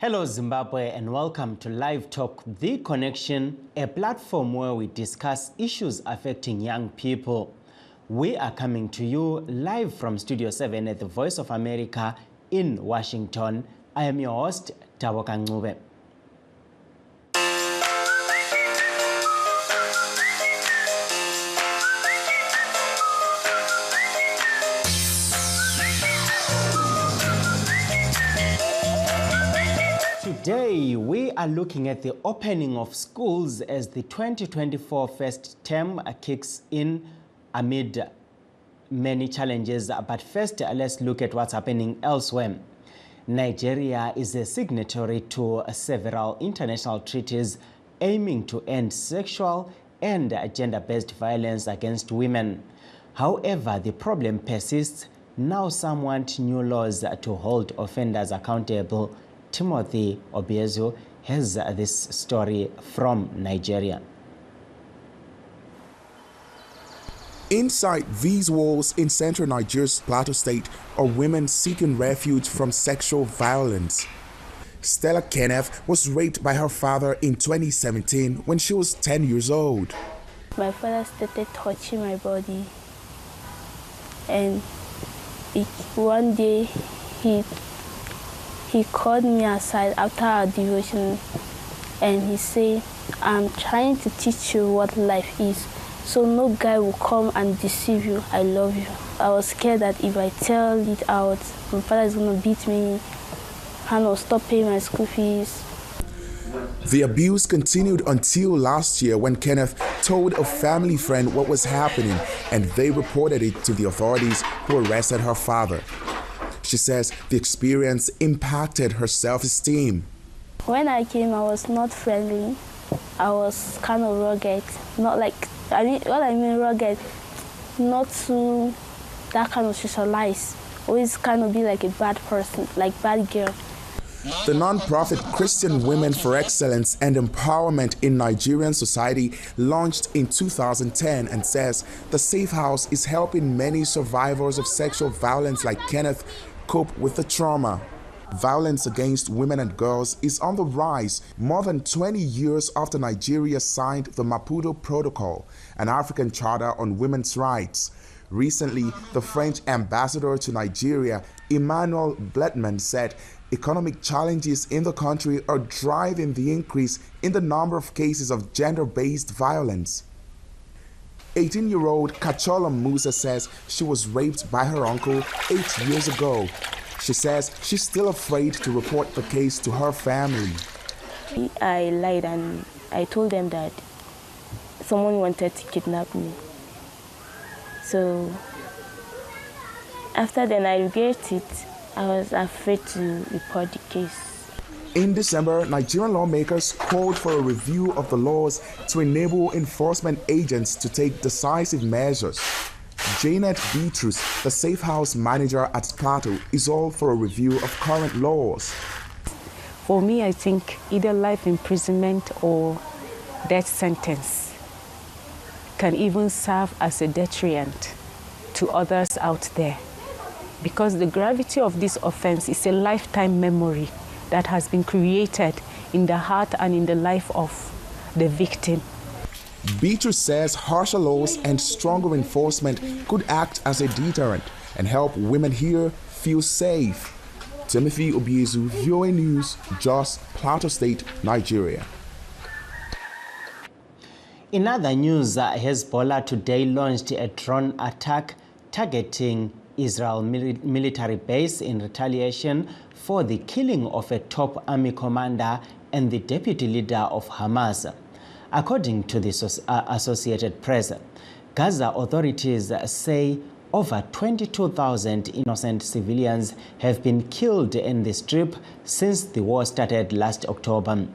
Hello Zimbabwe and welcome to Livetalk, The Connection, a platform where we discuss issues affecting young people. We are coming to you live from Studio 7 at the Voice of America in Washington. I am your host, Taboka Ngube. Today, we are looking at the opening of schools as the 2024 first term kicks in amid many challenges. But first, let's look at what's happening elsewhere. Nigeria is a signatory to several international treaties aiming to end sexual and gender-based violence against women. However, the problem persists. Now some want new laws to hold offenders accountable. Timothy Obiezu has this story from Nigeria. Inside these walls in central Nigeria's Plateau State are women seeking refuge from sexual violence. Stella Kenneth was raped by her father in 2017 when she was 10 years old. My father started touching my body, and one day he called me aside after our devotion, and he said, "I'm trying to teach you what life is, so no guy will come and deceive you. I love you." I was scared that if I tell it out, my father is going to beat me and will stop paying my school fees. The abuse continued until last year when Kenneth told a family friend what was happening, and they reported it to the authorities, who arrested her father. She says the experience impacted her self-esteem. When I came, I was not friendly. I was kind of rugged. What I mean rugged, not too that kind of socialize. Always kind of be like a bad person, like bad girl. The non-profit Christian Women for Excellence and Empowerment in Nigerian Society launched in 2010 and says the Safe House is helping many survivors of sexual violence like Kenneth cope with the trauma. Violence against women and girls is on the rise more than 20 years after Nigeria signed the Maputo Protocol, an African charter on women's rights. Recently, the French ambassador to Nigeria, Emmanuel Bletman, said economic challenges in the country are driving the increase in the number of cases of gender-based violence. 18-year-old Kachola Musa says she was raped by her uncle 8 years ago. She says she's still afraid to report the case to her family. I lied and I told them that someone wanted to kidnap me. So after then I regret it. I was afraid to report the case. In December, Nigerian lawmakers called for a review of the laws to enable enforcement agents to take decisive measures. Janet Beatrice, the Safe House manager at Plateau, is all for a review of current laws. For me, I think either life imprisonment or death sentence can even serve as a deterrent to others out there, because the gravity of this offense is a lifetime memory that has been created in the heart and in the life of the victim. Beatrice says harsher laws and stronger enforcement could act as a deterrent and help women here feel safe. Timothy Obiezu, VOA News, Jos, Plateau State, Nigeria. In other news, Hezbollah today launched a drone attack targeting Israel military base in retaliation for the killing of a top army commander and the deputy leader of Hamas. According to the Associated Press, Gaza authorities say over 22,000 innocent civilians have been killed in the Strip since the war started last October.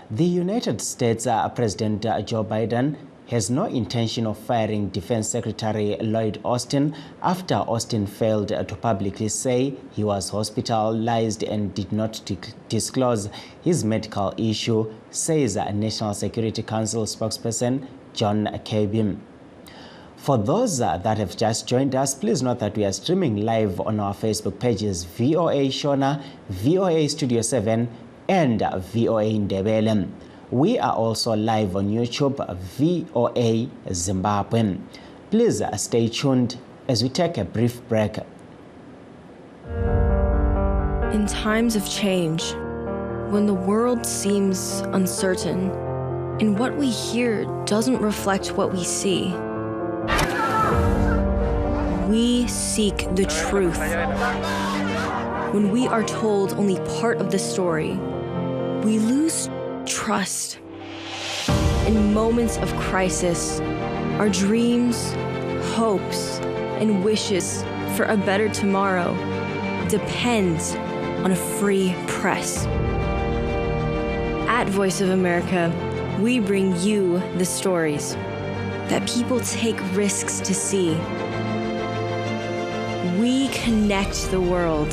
The United States President Joe Biden has no intention of firing Defense Secretary Lloyd Austin after Austin failed to publicly say he was hospitalized and did not disclose his medical issue, says National Security Council spokesperson John Kirby. For those that have just joined us, please note that we are streaming live on our Facebook pages VOA Shona, VOA Studio 7, and VOA Ndebele. We are also live on YouTube, VOA Zimbabwe. Please stay tuned as we take a brief break. In times of change, when the world seems uncertain and what we hear doesn't reflect what we see, we seek the truth. When we are told only part of the story, we lose trust. In moments of crisis, our dreams, hopes, and wishes for a better tomorrow depends on a free press. At Voice of America, we bring you the stories that people take risks to see. We connect the world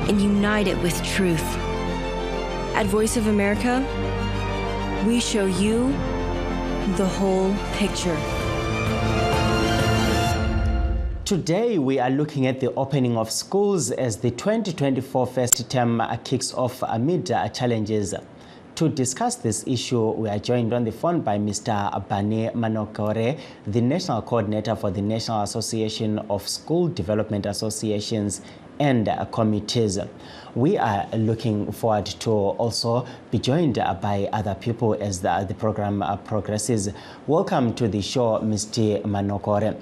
and unite it with truth. At Voice of America, we show you the whole picture. Today, we are looking at the opening of schools as the 2024 first term kicks off amid challenges. To discuss this issue, we are joined on the phone by Mr. Bane Manokore, the National Coordinator for the National Association of School Development Associations and Committees. We are looking forward to also be joined by other people as the program progresses. Welcome to the show, Mr. Manokore.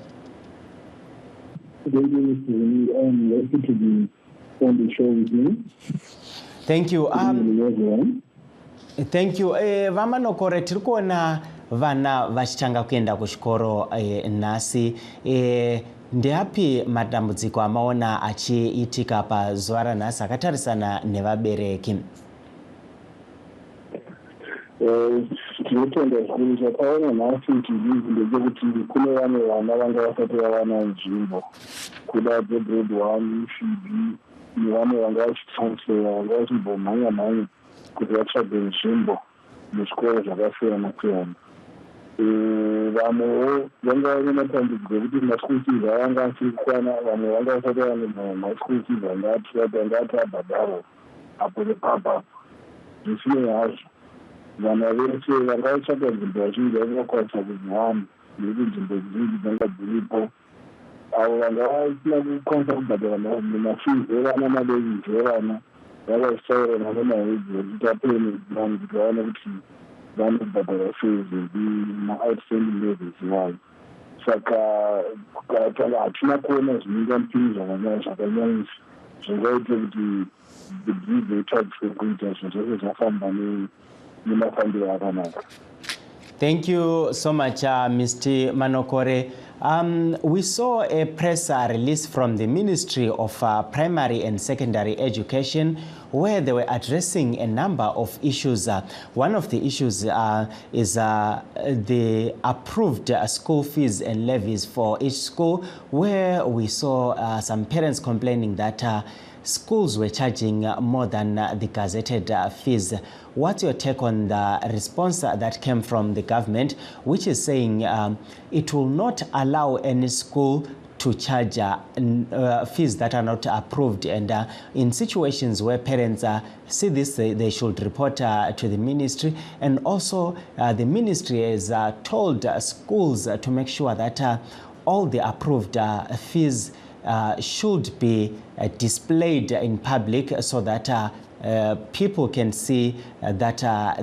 Good evening, Mr. I'm happy to be on the show with you. Thank you. Everyone. Thank you. Vamanokore, tiri kuona vana vachitanga kuenda kuchikoro nhasi. Ndeapi matambudziko amaona achiitika pazuva ranhasi akatarisana nevabereki? Tinotenda zvikuru zvakaona nhasi ndechekuti kune vamwe vana vanga vasati vawana nzvimbo kuda kwegrade 1 FB nevamwe vanga vachitransfera vanga vachimbomhanya kuti vatsvage nzvimbo muzvikoro zvakasiyana siyana. Vamwewo vanga vane matambudziko ekuti maschool fees avanga asiri kukwana, vamwe vanga vasati vane maschool fees anga ati abhadhara apo nepapa. Zvisinei hazvo, vana vese vanga vatsvaka nzvimbo vazhinji vangakwanisa kuziwana nekuti nzvimbo zhinji dzanga dziripo. Avo vanga vasina kukwanisa kubhadhara mafees evana, malevies evana, vakazitaurana nemahedzi vachiti apene mani kuti vaone kuti vanobhadhara fees ma-outstanding levies vayo. Saka hatina kuona zvinengamupini zvakanyanyisa zvingaite kuti dzidzo itsvagise kuita zvinhu zvose zvafamba nemafambiro akanaka. Thank you so much, Mr. Manokore. We saw a press release from the Ministry of Primary and Secondary Education where they were addressing a number of issues. One of the issues is the approved school fees and levies for each school, where we saw some parents complaining that schools were charging more than the gazetted fees. What's your take on the response that came from the government, which is saying it will not allow any school to charge fees that are not approved, and in situations where parents see this, they should report to the ministry, and also the ministry has told schools to make sure that all the approved fees should be displayed in public so that people can see that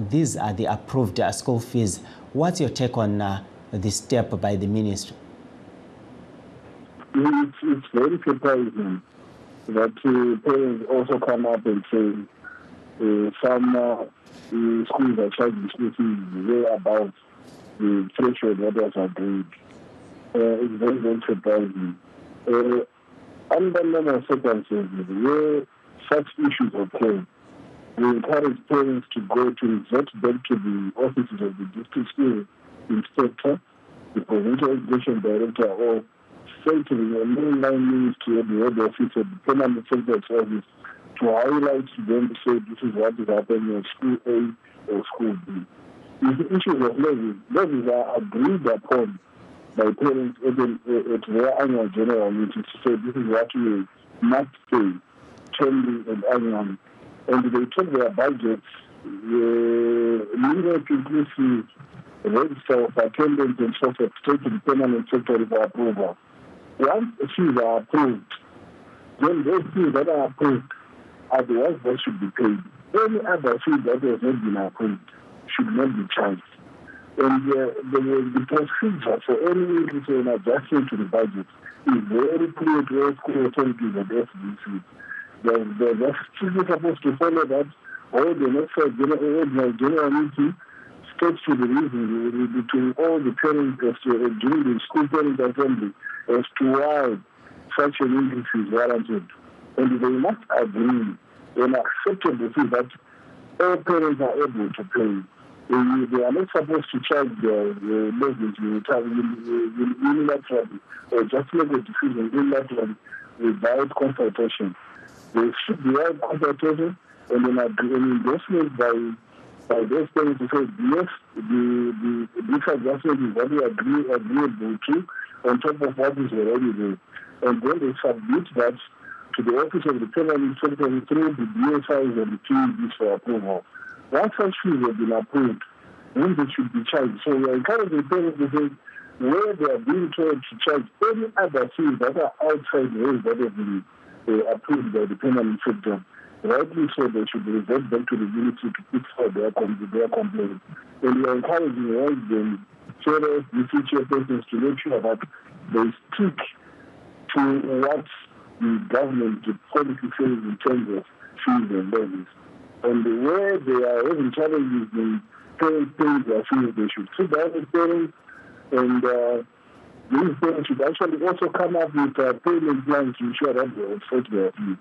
these are the approved school fees. What's your take on this step by the ministry? It's very surprising that parents also come up and say some schools are charging school fees way above the threshold that was agreed. It's very, very surprising. Under normal circumstances, where such issues occur, we encourage parents to go to revert back to the offices of the district school inspector, the provincial education director, or say to the mainline ministry of the head office of the permanent secretary's office to highlight to them to say this is what is happening at school A or school B. If the issues of levies are agreed upon by parents at their annual general meeting to say this is what we must pay, trending and annually. and they took their budgets, minimum inclusive register of attendance and so forth, taken permanent secretary for approval. Once fees are approved, then those fees that are approved are the ones that should be paid. Any other fee that has not been approved should not be charged. And the procedure for any increase in adjustment to the budget is very clear to all school authorities and SBC. They're strictly supposed to follow that, or the next general meeting states to the reason between all the parents during the school parent assembly as to why such an increase is warranted. And they must agree and accept the fact that all parents are able to pay. They are not supposed to charge their mortgage unilaterally or just make a decision unilaterally without consultation. There should be a consultation and an endorsement by those parents to say, yes, this adjustment is what we agreeable to on top of what is already there. And then they submit that to the Office of the Permanent Secretary through the DSIs and the PEDs for approval. Once such fees have been approved, then they should be charged. So we are encouraging parents to say, where they are being told to charge any other fees that are outside the rules that have been approved by the permanent secretary, rightly so they should revert back to the military to put forward their complaints. And we are encouraging all the parents, the future persons to make sure that they stick to what the government, the policy says in terms of fees and levies. And where they are having challenges in paying their fees, they should sit down with parents, and these parents should actually also come up with payment plans to ensure that they offset their fees.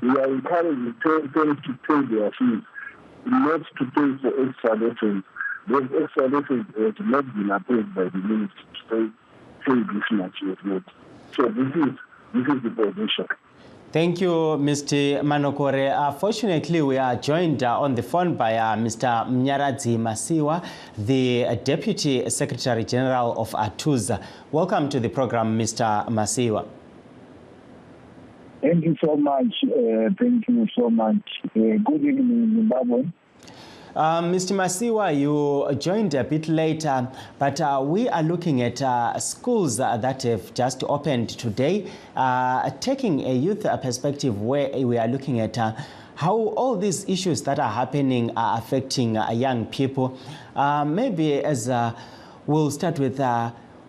We are encouraging parents to pay their fees, not to pay for extra lessons. Those extra lessons have not been approved by the ministry to pay this much yet. So this is the position. Thank you, Mr. Manokore. Fortunately, we are joined on the phone by Mr. Mnyaradzi Masiwa, the Deputy Secretary General of ATUZA. Welcome to the program, Mr. Masiwa. Thank you so much. Good evening, Zimbabwe. Mr. Masiwa, you joined a bit later, but we are looking at schools that have just opened today, taking a youth perspective where we are looking at how all these issues that are happening are affecting young people. Maybe as we'll start with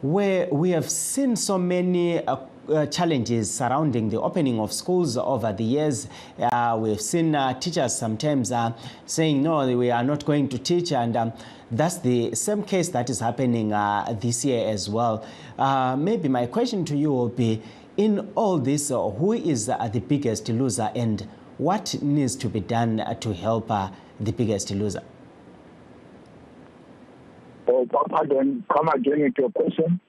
where we have seen so many challenges surrounding the opening of schools over the years. We've seen teachers sometimes saying, no, we are not going to teach, and that's the same case that is happening this year as well. Maybe my question to you will be, in all this, who is the biggest loser, and what needs to be done to help the biggest loser? Oh, pardon, come again with your question.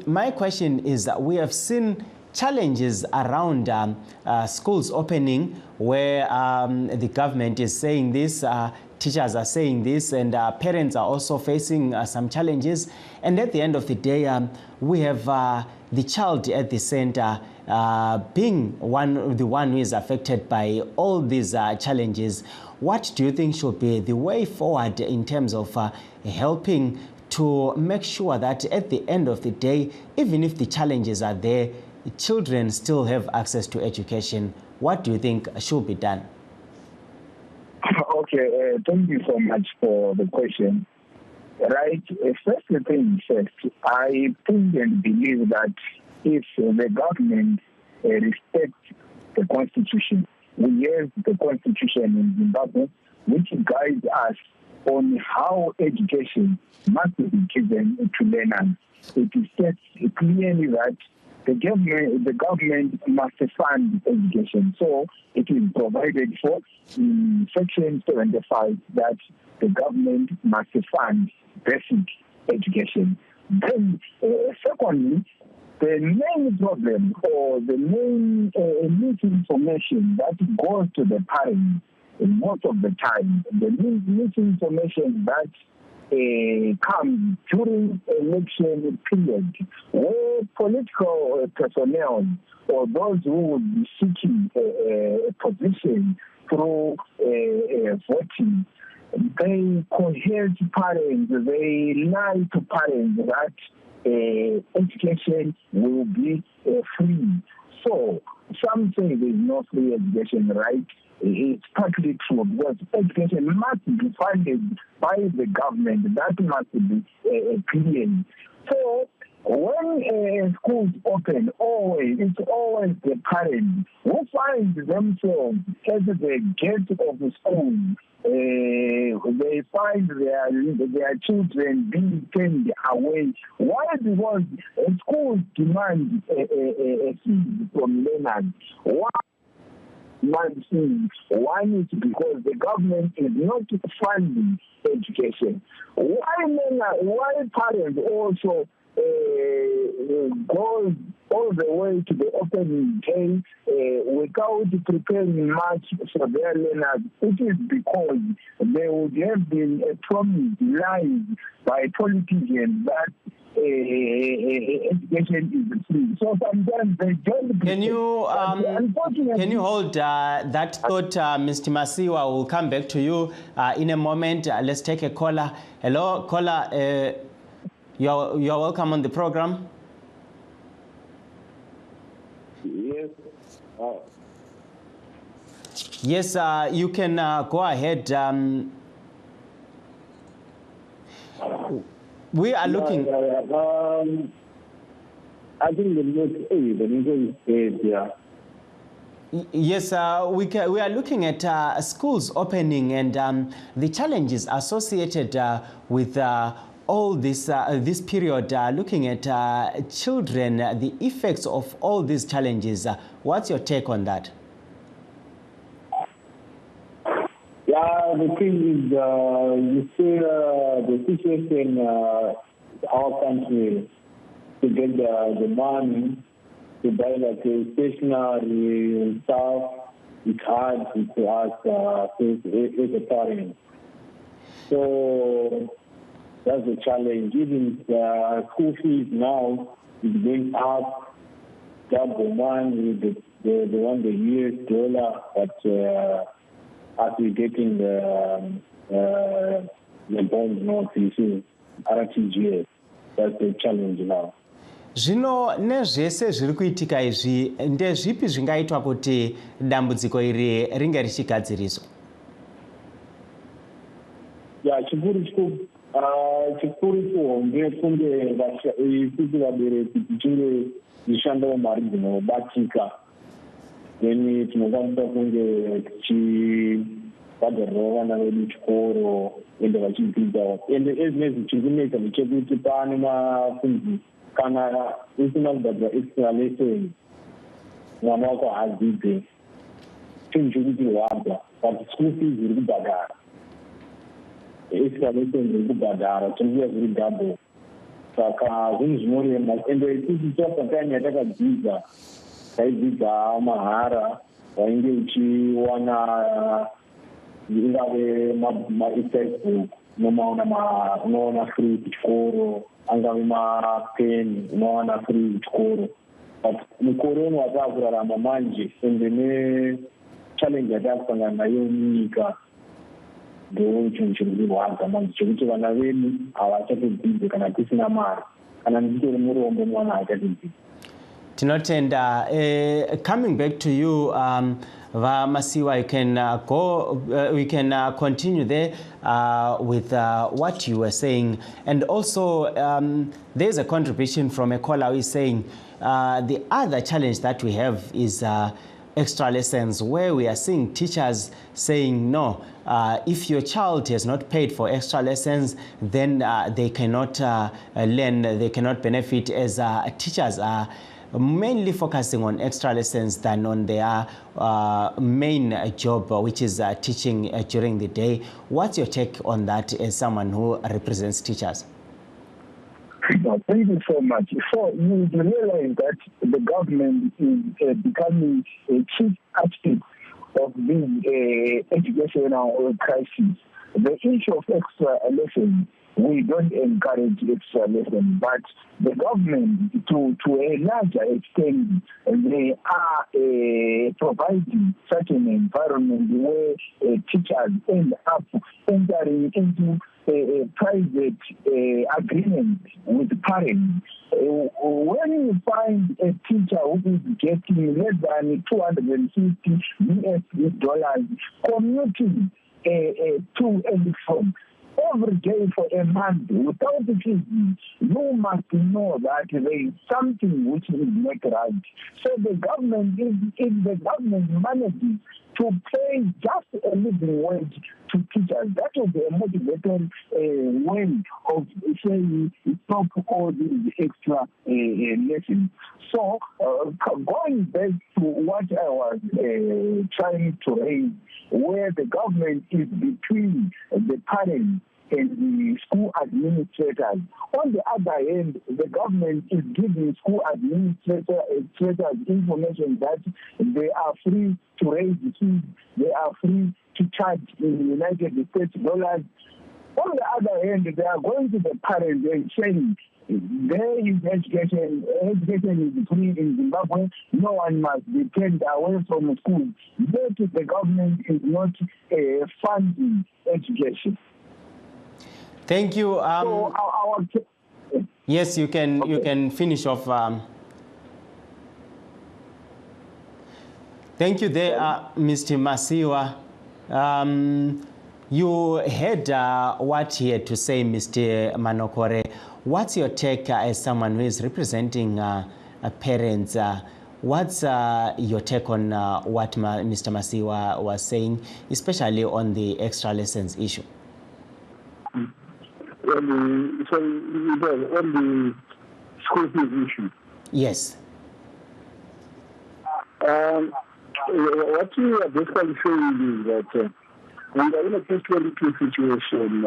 My question is that we have seen challenges around schools opening where the government is saying this, teachers are saying this, and parents are also facing some challenges. And at the end of the day, we have the child at the center being the one who is affected by all these challenges. What do you think should be the way forward in terms of helping to make sure that at the end of the day, even if the challenges are there, children still have access to education? What do you think should be done? Okay, thank you so much for the question. Right, first thing first, I think and believe that if the government respects the Constitution, we have the Constitution in Zimbabwe, which guides us on how education must be given to learners. It states clearly that the government must fund education. So it is provided for in Section 75 that the government must fund basic education. Then, secondly, the main problem or the main misinformation that goes to the parents most of the time, the misinformation that comes during election period, where political personnel or those who would be seeking a position through voting. They coerce parents, they lie to parents that education will be free. So some say there is no free education, right? It's partly true because education must be funded by the government. That must be clear. So when schools open, it's always the parents who find themselves at the gate of the school. They find their children being turned away. Why? Because schools demand a fee from learners. Why? One is because the government is not funding education. Why parents also go all the way to the opening day without preparing much for their learners? It is because there would have been a promise lied by politicians that education is free. So sometimes they don't. Can you hold that thought, Mr. Masiwa? We'll come back to you in a moment. Let's take a caller. Hello, caller. You're welcome on the program. Yes. Yes, you can go ahead. We are looking. I think the next is yeah. Yes, we are looking at schools opening and the challenges associated with all this period, looking at children, the effects of all these challenges. What's your take on that? Yeah, the thing is, you see the situation in our country to get the money to buy like a stationery stuff. It's hard to ask as a parent. So that's the challenge. Even school fees now is going up, double money, the US dollar, but as we're getting the bond notices, RTGS, that's the challenge now. Zvino nezvese zviri kuitika izvi ndezvipi zvingaitwa kuti dambudziko iri ringe richigadziriswa? Ya chikuru kuhombe kunge kuti vabereki tichinge tichishandawo mari dzinobatika, then tinokwanisa kunge tichibhadharirawo vana vedu chikoro ende vachidzidzawo. Ende ezvinezvi chiri kunetsa ndechekuti pane mafundisi kana usina kubhadhira extra lesson mwana wako haadzidze, chinhu chekuti rwadza, but school fees iri kubhadhara, extra lesson iri kubhadhara, tinokuya zviri double. Saka zvinhu zvinorema, ende isusu tapatime yatakadzidza taidzidza mahara, wainge uchiwana ingave ma-textbook unoona free kuchikoro, angave mapeni unowana free kuchikoro. But mukore uno wataakurarama manje ende nechallenge yataakusangana nayo munyika ndo chinhu chiri kurwadza manje chekuti vana vedu havachatodzidze kana tisina mari, kana nditori murombo mwana haachatodzidze. Tinotenda. Coming back to you, Masiwa, you can we can continue there with what you were saying. And also, there's a contribution from a caller who is saying the other challenge that we have is extra lessons, where we are seeing teachers saying, no, if your child has not paid for extra lessons, then they cannot learn, they cannot benefit, as teachers are mainly focusing on extra lessons than on their main job, which is teaching during the day. What's your take on that as someone who represents teachers? Thank you so much. So you realize that the government is becoming a chief architect of the educational crisis. The issue of extra lessons we don't encourage extra lesson, but the government, to a larger extent, they are providing such an environment where teachers end up entering into a private agreement with parents. When you find a teacher who is getting less than $250 commuting to and from every day for a month without fees, you must know that there is something which is not right. So the government, if the government manages to pay just a living wage to teachers, that will be a motivated way of saying stop all these extra lessons. So going back to what I was trying to raise, where the government is between the parents and the school administrators. On the other hand, the government is giving school administrators information that they are free to raise the fees, they are free to charge in the United States dollars. On the other hand, they are going to the parents and saying, there is education is free in Zimbabwe, no one must be turned away from school. But the government is not funding education. Thank you. Yes, you can finish off. Thank you there, Mr. Masiwa. You heard what he had to say, Mr. Manokore. What's your take as someone who is representing parents? What's your take on what Mr. Masiwa was saying, especially on the extra lessons issue? On the school fees issue. Yes. What we are basically saying is that we are in a catch-22 situation.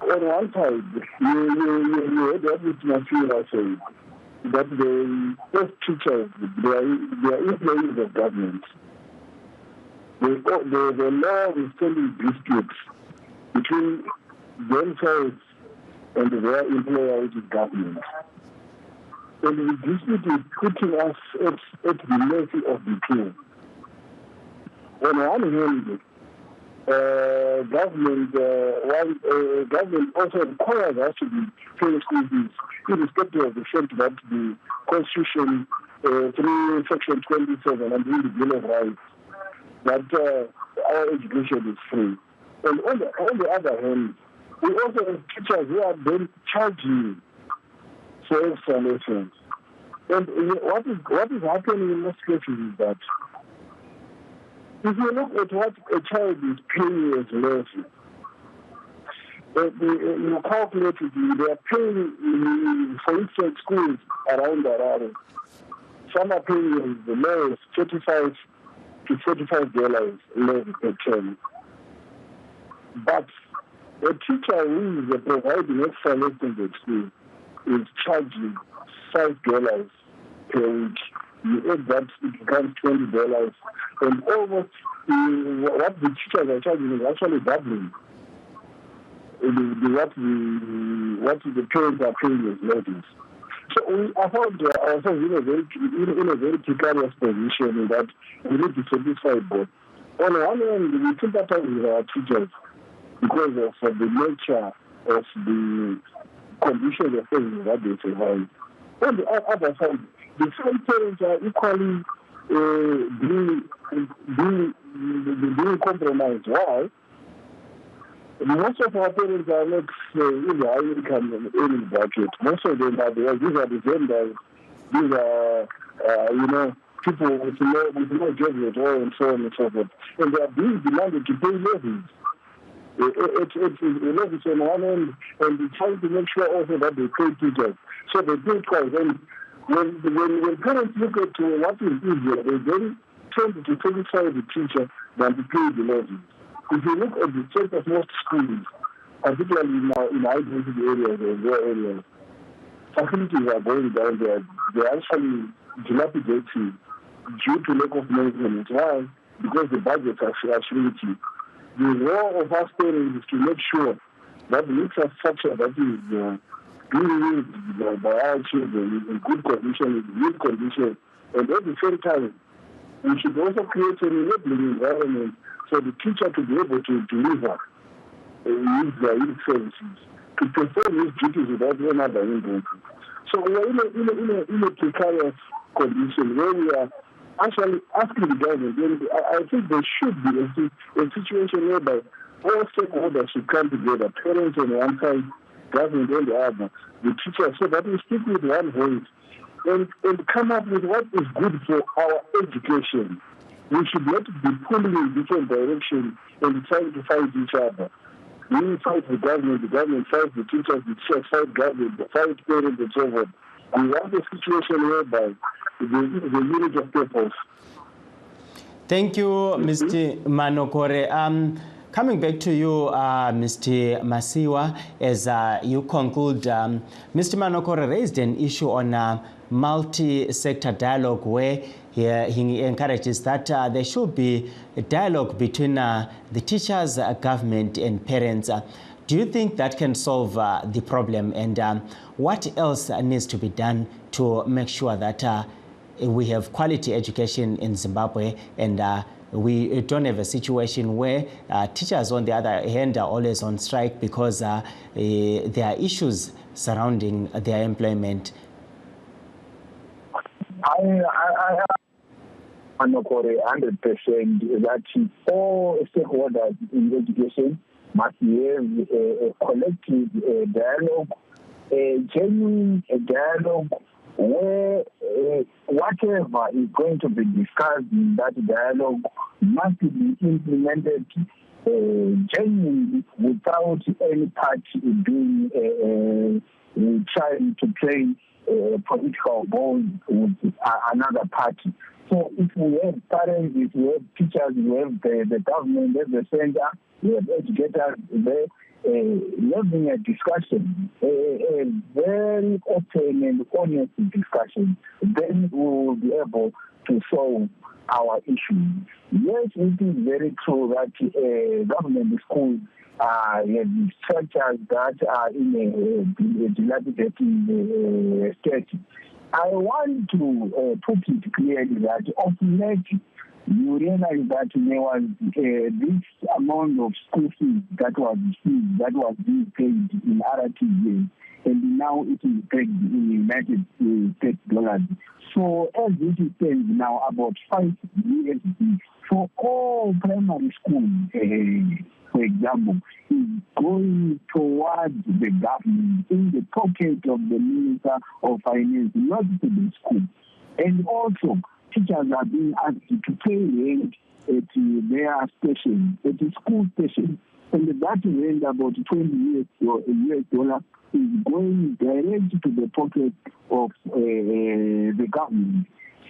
On one side, you heard what Mr. Masiwa said, that the first teachers, they are employees of government. The law is telling disputes between themselves and their employer, which is government. And the dispute is putting us at the mercy of the two. On one hand, government also requires us to be paying school fees, irrespective of the fact that the Constitution, through Section 27 and in the Bill of Rights, that our education is free. And on the other hand, we also have teachers who are then charging for extra lessons. And what is happening in most cases is that if you look at what a child is paying as lessons, you calculate it, they are paying, for instance, schools around Harare. Some are paying the lowest $35 to $45 less per term. But a teacher who is providing extra lessons at school is charging $5 per week. You add that, it becomes $20. And almost what the teachers are charging is actually doubling what the parents are paying as lessons. So we found ourselves in a very precarious position that we need to satisfy both. On one hand, we sympathize with our teachers because of the nature of the conditions of things that they survive. On the other side, the same parents are equally being compromised. Why? Most of our parents are not in the high income earning bracket. Most of them are there. These are the vendors. These are, people with no jobs at all, and so on and so forth. And they are being demanded to pay levies. It's levies on one end, and trying to make sure also that they pay teachers. So they pay twice. And when parents look at what is easier, they then tend to satisfy the teacher than to pay the levies. If you look at the state of most schools, particularly now in high-density areas or rural areas, facilities are going down there. They're actually dilapidating due to lack of maintenance. Why? Because the budgets are shrinking. the role of us parents is to make sure that the infrastructure that is being used by our children is in good condition, in good condition, and at the same time, we should also create an enabling environment for the teacher to be able to deliver his services, to perform his duties without any other hindrances. So we are in a precarious condition where we are actually asking the government, and I think there should be a situation whereby all stakeholders should come together, parents on one side, government on the other, the teachers, so that we speak with one voice and come up with what is good for our education. We should not be pulling in different directions and trying to fight each other. We fight the government fights the teachers fight government, fight parents, and so on. We want a situation whereby the unit of purpose. Thank you, Mr. Manokore. Coming back to you, Mr. Masiwa, as you conclude, Mr. Manokore raised an issue on multi-sector dialogue where he encourages that there should be a dialogue between the teachers, government, and parents. Do you think that can solve the problem? And what else needs to be done to make sure that we have quality education in Zimbabwe and we don't have a situation where teachers, on the other hand, are always on strike because there are issues surrounding their employment? I 100% that all stakeholders in education must have a collective dialogue, a genuine dialogue where whatever is going to be discussed in that dialogue must be implemented genuinely without any party being trying to play political ball with another party. So if we have parents, if we have teachers, we have the government at the center, we have educators there, having a discussion, a very open and honest discussion, then we will be able to solve our issues. Yes, it is very true that government schools have structures that are in a dilapidated state. I want to put it clearly that of late, you realize that there was this amount of school fees that was being paid in RTGA, and now it is paid in United States dollars. So as it stands now, about 5 USD for all primary schools, for example, is going towards the government in the pocket of the Minister of Finance, not to the school. And also, teachers are being asked to pay rent at their station, at the school station. And that rent, about $20 US, is going directly to the pocket of the government.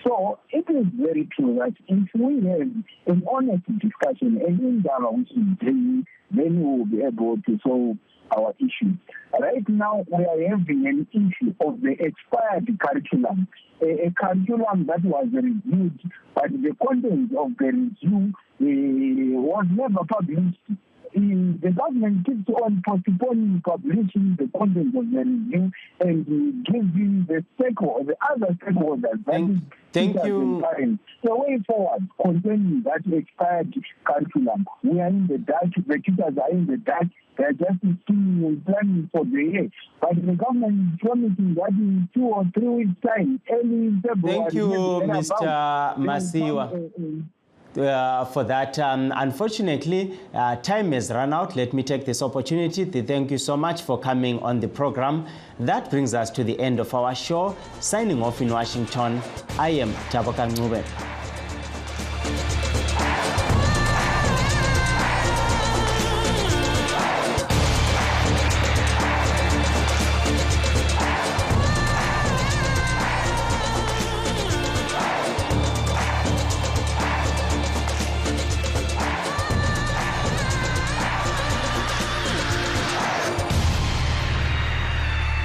So it is very true that if we have an honest discussion and in dialogue, then we will be able to solve our issues. Right now, we are having an issue of the expired curriculum, a curriculum that was reviewed, but the content of the review was never published. The government keeps on postponing publishing the content of the review and giving the other stakeholders, Thank you. The way forward concerning that expired curriculum. We are in the Dutch, the teachers are in the Dutch, they are just scheming and planning for the year. But the government is promising that in 2 or 3 weeks' time, early February. Thank you, Mr. Masiwa. For that. Unfortunately, time has run out. Let me take this opportunity to thank you so much for coming on the program. That brings us to the end of our show. Signing off in Washington, I am Taboka Ngube.